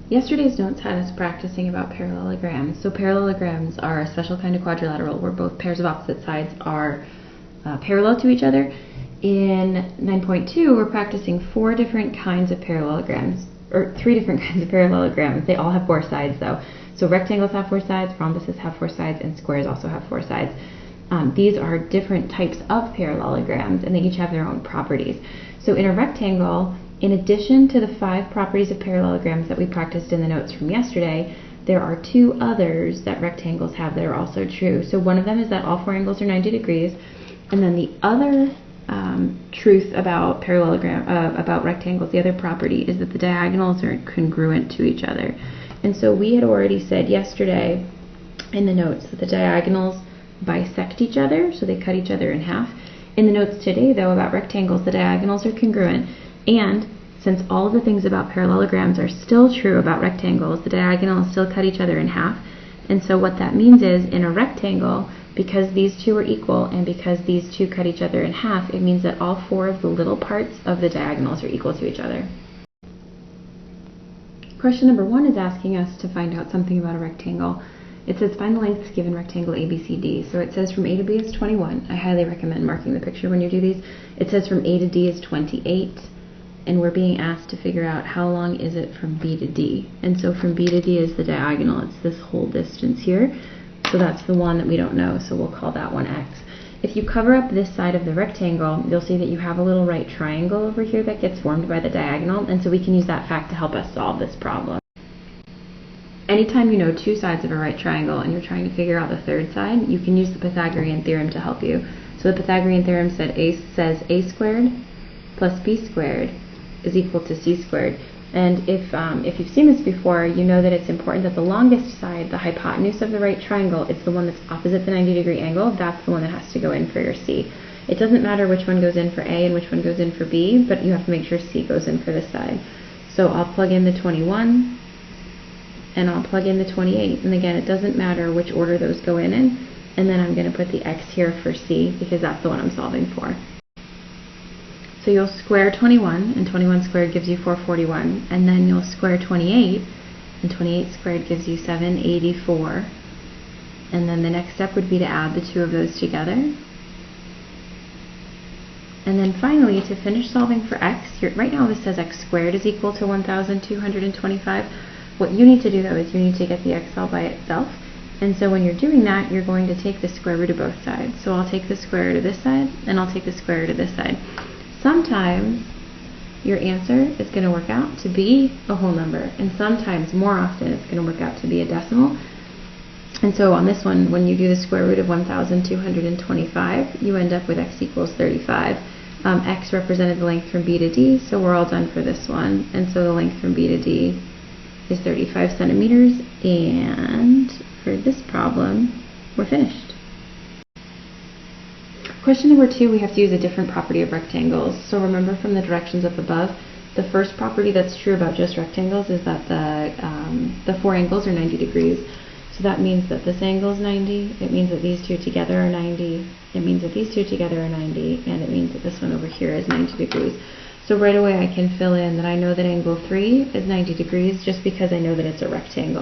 Yesterday's notes had us practicing about parallelograms. So parallelograms are a special kind of quadrilateral where both pairs of opposite sides are parallel to each other. In 9.2, we're practicing 4 different kinds of parallelograms, or 3 different kinds of parallelograms. They all have 4 sides though. So rectangles have 4 sides, rhombuses have 4 sides, and squares also have 4 sides. These are different types of parallelograms, and they each have their own properties. So in a rectangle, in addition to the 5 properties of parallelograms that we practiced in the notes from yesterday, there are 2 others that rectangles have that are also true. So one of them is that all 4 angles are 90 degrees, and then the other truth about about rectangles, the other property, is that the diagonals are congruent to each other. And so we had already said yesterday in the notes that the diagonals bisect each other, so they cut each other in half. In the notes today, though, about rectangles, the diagonals are congruent, and since all of the things about parallelograms are still true about rectangles, the diagonals still cut each other in half. And so what that means is, in a rectangle, because these 2 are equal and because these 2 cut each other in half, it means that all 4 of the little parts of the diagonals are equal to each other. Question number 1 is asking us to find out something about a rectangle. It says find the lengths given rectangle ABCD. So it says from A to B is 21. I highly recommend marking the picture when you do these. It says from A to D is 28. And we're being asked to figure out how long is it from B to D. And so from B to D is the diagonal. It's this whole distance here. So that's the one that we don't know, so we'll call that one X. If you cover up this side of the rectangle, you'll see that you have a little right triangle over here that gets formed by the diagonal, and so we can use that fact to help us solve this problem. Anytime you know 2 sides of a right triangle and you're trying to figure out the third side, you can use the Pythagorean theorem to help you. So the Pythagorean theorem says a squared plus b squared is equal to c squared. And if you've seen this before, you know that it's important that the longest side, the hypotenuse of the right triangle, it's the one that's opposite the 90-degree angle. That's the one that has to go in for your C. It doesn't matter which one goes in for A and which one goes in for B, but you have to make sure C goes in for this side. So I'll plug in the 21, and I'll plug in the 28. And again, it doesn't matter which order those go in. And then I'm going to put the X here for C, because that's the one I'm solving for. So you'll square 21, and 21 squared gives you 441, and then you'll square 28, and 28 squared gives you 784. And then the next step would be to add the 2 of those together. And then finally, to finish solving for X, right now this says X squared is equal to 1,225. What you need to do, though, is you need to get the X all by itself. And so when you're doing that, you're going to take the square root of both sides. So I'll take the square root of this side, and I'll take the square root of this side. Sometimes your answer is going to work out to be a whole number, and sometimes, more often, it's going to work out to be a decimal. And so on this one, when you do the square root of 1,225, you end up with X equals 35. X represented the length from B to D, so we're all done for this one. And so the length from B to D is 35 centimeters, and for this problem, we're finished. Question number 2, we have to use a different property of rectangles. So remember from the directions up above, the first property that's true about just rectangles is that the 4 angles are 90 degrees. So that means that this angle is 90, it means that these 2 together are 90, it means that these 2 together are 90, and it means that this one over here is 90 degrees. So right away I can fill in that I know that angle 3 is 90 degrees just because I know that it's a rectangle.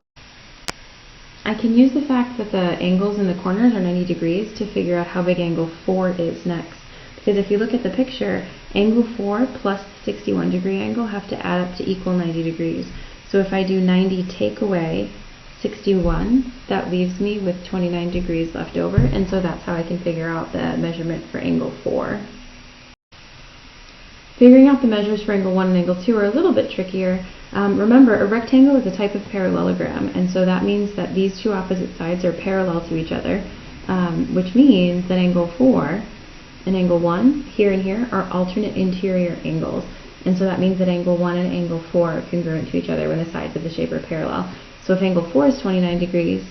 I can use the fact that the angles in the corners are 90 degrees to figure out how big angle 4 is next. Because if you look at the picture, angle 4 plus the 61 degree angle have to add up to equal 90 degrees. So if I do 90 take away 61, that leaves me with 29 degrees left over, and so that's how I can figure out the measurement for angle 4. Figuring out the measures for angle 1 and angle 2 are a little bit trickier. Remember, a rectangle is a type of parallelogram, and so that means that these 2 opposite sides are parallel to each other, which means that angle 4 and angle 1, here and here, are alternate interior angles. And so that means that angle 1 and angle 4 are congruent to each other when the sides of the shape are parallel. So if angle 4 is 29 degrees,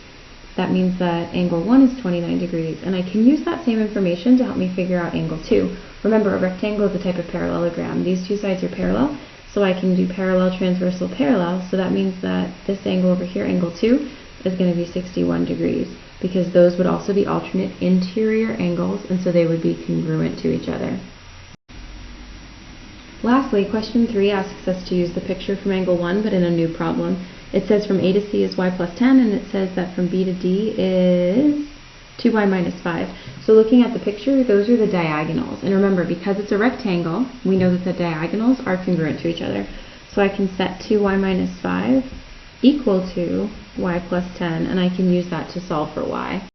that means that angle 1 is 29 degrees, and I can use that same information to help me figure out angle 2. Remember, a rectangle is a type of parallelogram. These 2 sides are parallel, so I can do parallel, transversal, parallel, so that means that this angle over here, angle 2, is going to be 61 degrees, because those would also be alternate interior angles, and so they would be congruent to each other. Lastly, question 3 asks us to use the picture from angle 1, but in a new problem. It says from A to C is y plus 10, and it says that from B to D is 2y minus 5. So looking at the picture, those are the diagonals. And remember, because it's a rectangle, we know that the diagonals are congruent to each other. So I can set 2y minus 5 equal to y plus 10, and I can use that to solve for y.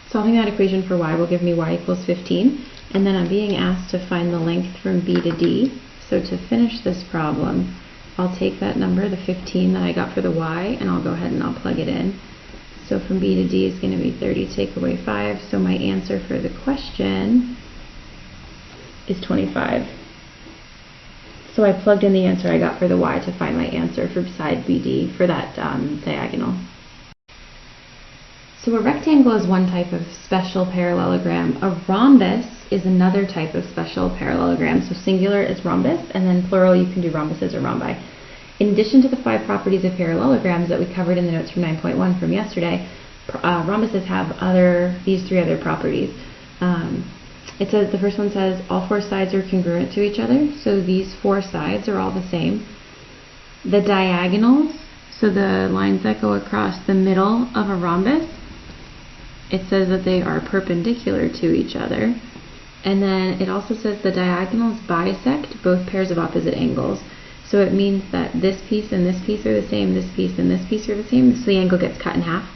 Solving that equation for y will give me y equals 15, and then I'm being asked to find the length from B to D. So to finish this problem, I'll take that number, the 15 that I got for the y, and I'll go ahead and I'll plug it in. So from B to D is going to be 30 take away 5, so my answer for the question is 25. So I plugged in the answer I got for the y to find my answer for side BD for that diagonal. So a rectangle is one type of special parallelogram. A rhombus is another type of special parallelogram. So singular is rhombus, and then plural you can do rhombuses or rhombi. In addition to the 5 properties of parallelograms that we covered in the notes from 9.1 from yesterday, rhombuses have these 3 other properties. It says, the first one says all 4 sides are congruent to each other. So these 4 sides are all the same. The diagonals, so the lines that go across the middle of a rhombus, it says that they are perpendicular to each other. And then it also says the diagonals bisect both pairs of opposite angles. So it means that this piece and this piece are the same, this piece and this piece are the same, so the angle gets cut in half.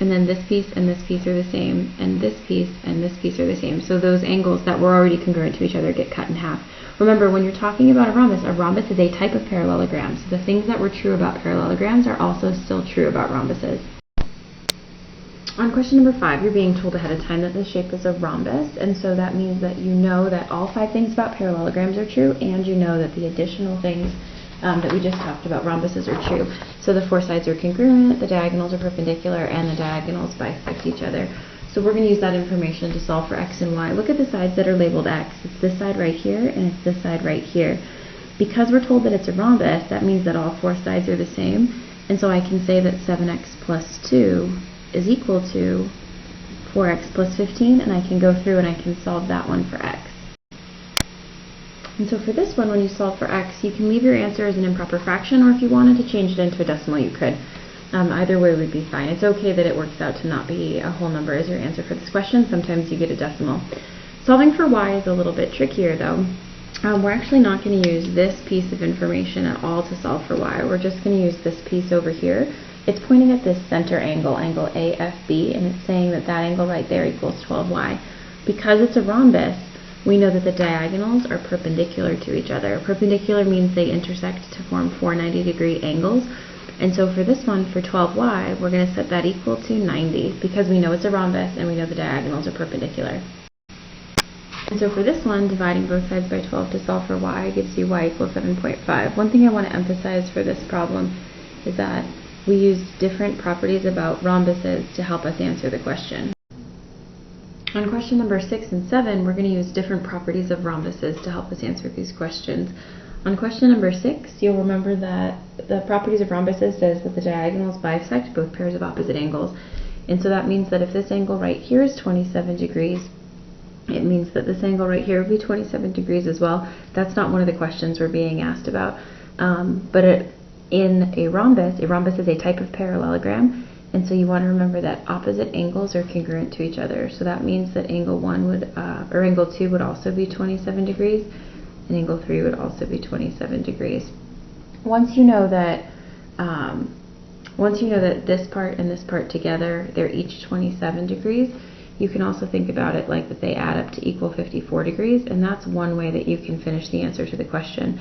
And then this piece and this piece are the same, and this piece and this piece are the same. So those angles that were already congruent to each other get cut in half. Remember, when you're talking about a rhombus is a type of parallelogram. So the things that were true about parallelograms are also still true about rhombuses. On question number 5, you're being told ahead of time that the shape is a rhombus, and so that means that you know that all 5 things about parallelograms are true, and you know that the additional things that we just talked about, rhombuses, are true. So the 4 sides are congruent, the diagonals are perpendicular, and the diagonals bisect each other. So we're going to use that information to solve for x and y. Look at the sides that are labeled x. It's this side right here, and it's this side right here. Because we're told that it's a rhombus, that means that all 4 sides are the same, and so I can say that 7x plus 2 is equal to 4x plus 15, and I can go through and I can solve that one for x. And so for this one, when you solve for x, you can leave your answer as an improper fraction, or if you wanted to change it into a decimal, you could. Either way would be fine. It's okay that it works out to not be a whole number as your answer for this question. Sometimes you get a decimal. Solving for y is a little bit trickier though. We're actually not going to use this piece of information at all to solve for y. We're just going to use this piece over here. It's pointing at this center angle, angle AFB, and it's saying that that angle right there equals 12y. Because it's a rhombus, we know that the diagonals are perpendicular to each other. Perpendicular means they intersect to form 4 90-degree angles. And so for this one, for 12y, we're going to set that equal to 90, because we know it's a rhombus and we know the diagonals are perpendicular. And so for this one, dividing both sides by 12 to solve for y gives you y equals 7.5. One thing I want to emphasize for this problem is that we used different properties about rhombuses to help us answer the question. On question number 6 and 7, we're going to use different properties of rhombuses to help us answer these questions. On question number 6, you'll remember that the properties of rhombuses says that the diagonals bisect both pairs of opposite angles. And so that means that if this angle right here is 27 degrees, it means that this angle right here would be 27 degrees as well. That's not one of the questions we're being asked about. In a rhombus is a type of parallelogram, and so you want to remember that opposite angles are congruent to each other. So that means that angle 2 would also be 27 degrees, and angle 3 would also be 27 degrees. Once you know that this part and this part together, they're each 27 degrees, you can also think about it like that they add up to equal 54 degrees, and that's one way that you can finish the answer to the question.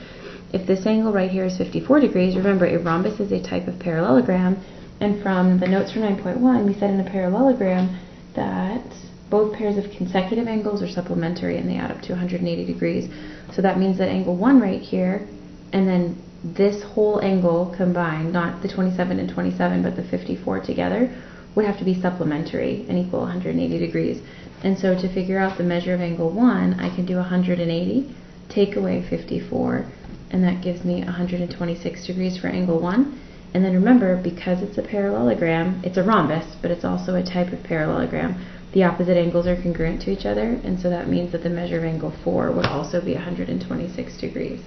If this angle right here is 54 degrees, remember a rhombus is a type of parallelogram, and from the notes from 9.1, we said in a parallelogram that both pairs of consecutive angles are supplementary and they add up to 180 degrees. So that means that angle 1 right here, and then this whole angle combined, not the 27 and 27, but the 54 together, would have to be supplementary and equal 180 degrees. And so to figure out the measure of angle 1, I can do 180, take away 54, and that gives me 126 degrees for angle 1. And then remember, because it's a parallelogram, it's a rhombus, but it's also a type of parallelogram. The opposite angles are congruent to each other, and so that means that the measure of angle 4 would also be 126 degrees.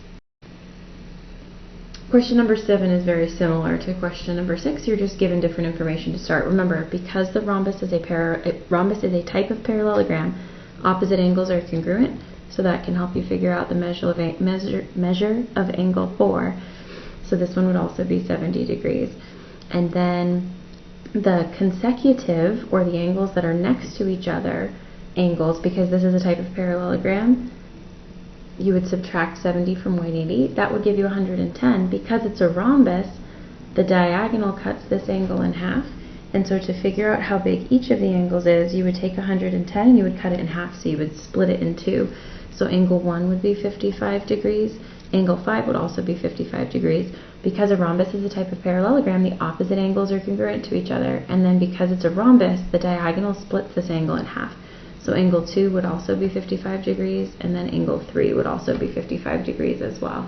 Question number 7 is very similar to question number 6. You're just given different information to start. Remember, because the rhombus is a type of parallelogram, opposite angles are congruent, so that can help you figure out the measure of angle 4. So this one would also be 70 degrees. And then the consecutive, or the angles that are next to each other, angles, because this is a type of parallelogram, you would subtract 70 from 180. That would give you 110. Because it's a rhombus, the diagonal cuts this angle in half. And so to figure out how big each of the angles is, you would take 110 and you would cut it in half, so you would split it in two. So angle 1 would be 55 degrees. Angle 5 would also be 55 degrees. Because a rhombus is a type of parallelogram, the opposite angles are congruent to each other. And then because it's a rhombus, the diagonal splits this angle in half. So angle 2 would also be 55 degrees, and then angle 3 would also be 55 degrees as well.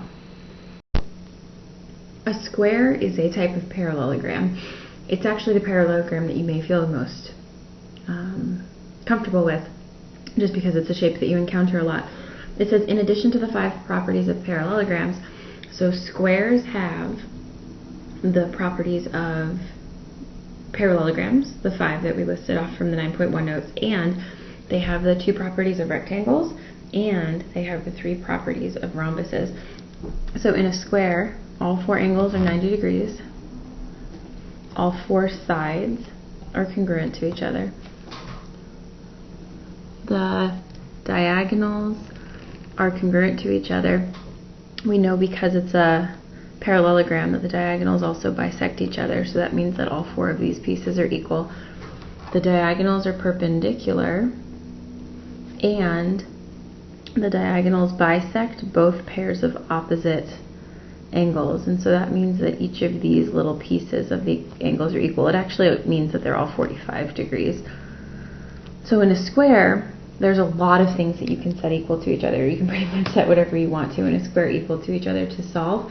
A square is a type of parallelogram. It's actually the parallelogram that you may feel the most comfortable with, just because it's a shape that you encounter a lot. It says, in addition to the 5 properties of parallelograms, so squares have the properties of parallelograms, the 5 that we listed off from the 9.1 notes, and they have the 2 properties of rectangles, and they have the 3 properties of rhombuses. So in a square, all 4 angles are 90 degrees. All 4 sides are congruent to each other. The diagonals are congruent to each other. We know because it's a parallelogram that the diagonals also bisect each other, so that means that all 4 of these pieces are equal. The diagonals are perpendicular, and the diagonals bisect both pairs of opposite angles, and so that means that each of these little pieces of the angles are equal. It actually means that they're all 45 degrees. So in a square, there's a lot of things that you can set equal to each other. You can pretty much set whatever you want to in a square equal to each other to solve.